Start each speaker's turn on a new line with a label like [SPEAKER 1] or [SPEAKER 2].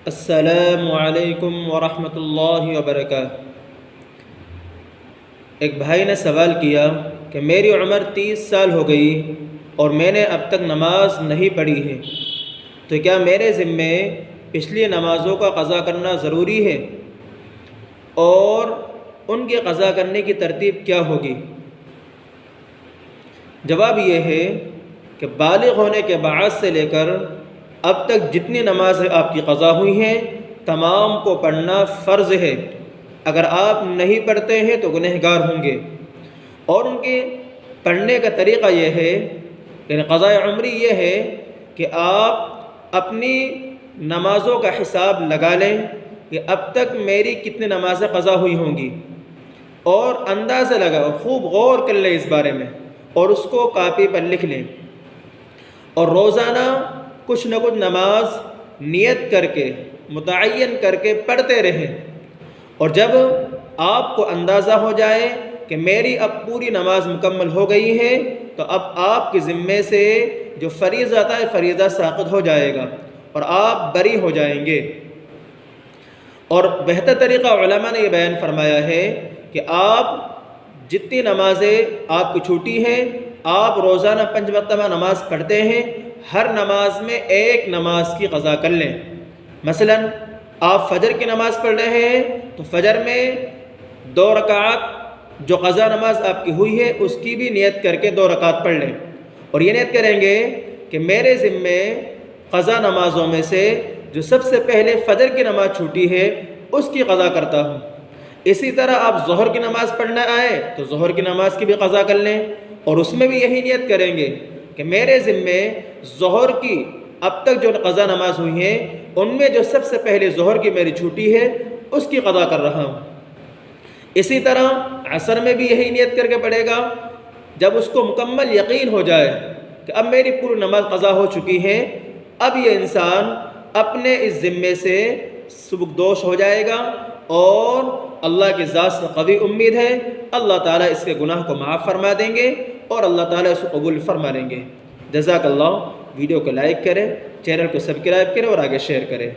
[SPEAKER 1] السلام علیکم ورحمۃ اللہ وبرکاتہ۔ ایک بھائی نے سوال کیا کہ میری عمر 30 سال ہو گئی اور میں نے اب تک نماز نہیں پڑھی ہے، تو کیا میرے ذمے پچھلی نمازوں کا قضا کرنا ضروری ہے اور ان کے قضا کرنے کی ترتیب کیا ہوگی؟ جواب یہ ہے کہ بالغ ہونے کے بعد سے لے کر اب تک جتنی نمازیں آپ کی قضا ہوئی ہیں تمام کو پڑھنا فرض ہے۔ اگر آپ نہیں پڑھتے ہیں تو گنہگار ہوں گے، اور ان کے پڑھنے کا طریقہ یہ ہے، یعنی قضاء عمری یہ ہے کہ آپ اپنی نمازوں کا حساب لگا لیں کہ اب تک میری کتنی نمازیں قضا ہوئی ہوں گی، اور اندازہ لگا خوب غور کر لیں اس بارے میں، اور اس کو کاپی پر لکھ لیں، اور روزانہ کچھ نہ کچھ نماز نیت کر کے متعین کر کے پڑھتے رہیں، اور جب آپ کو اندازہ ہو جائے کہ میری اب پوری نماز مکمل ہو گئی ہے تو اب آپ کے ذمے سے جو فریضہ تھا فریضہ ساقط ہو جائے گا اور آپ بری ہو جائیں گے۔ اور بہتر طریقہ علماء نے یہ بیان فرمایا ہے کہ آپ جتنی نمازیں آپ کی چھوٹی ہیں، آپ روزانہ 5 مرتبہ نماز پڑھتے ہیں، ہر نماز میں ایک نماز کی قضا کر لیں۔ مثلا آپ فجر کی نماز پڑھ رہے ہیں تو فجر میں 2 رکعات جو قضا نماز آپ کی ہوئی ہے اس کی بھی نیت کر کے 2 رکعات پڑھ لیں، اور یہ نیت کریں گے کہ میرے ذمے قضا نمازوں میں سے جو سب سے پہلے فجر کی نماز چھوٹی ہے اس کی قضا کرتا ہوں۔ اسی طرح آپ ظہر کی نماز پڑھنے آئے تو ظہر کی نماز کی بھی قضا کر لیں، اور اس میں بھی یہی نیت کریں گے کہ میرے ذمے ظہر کی اب تک جو قضا نماز ہوئی ہیں ان میں جو سب سے پہلے ظہر کی میری چھوٹی ہے اس کی قضا کر رہا ہوں۔ اسی طرح عصر میں بھی یہی نیت کر کے پڑھے گا، جب اس کو مکمل یقین ہو جائے کہ اب میری پوری نماز قضا ہو چکی ہے، اب یہ انسان اپنے اس ذمے سے سبکدوش ہو جائے گا، اور اللہ کی ذات سے قوی امید ہے اللہ تعالیٰ اس کے گناہ کو معاف فرما دیں گے اور اللہ تعالیٰ اس کو قبول فرما لیں گے۔ جزاک اللہ۔ ویڈیو کو لائک کریں، چینل کو سبسکرائب کریں اور آگے شیئر کریں۔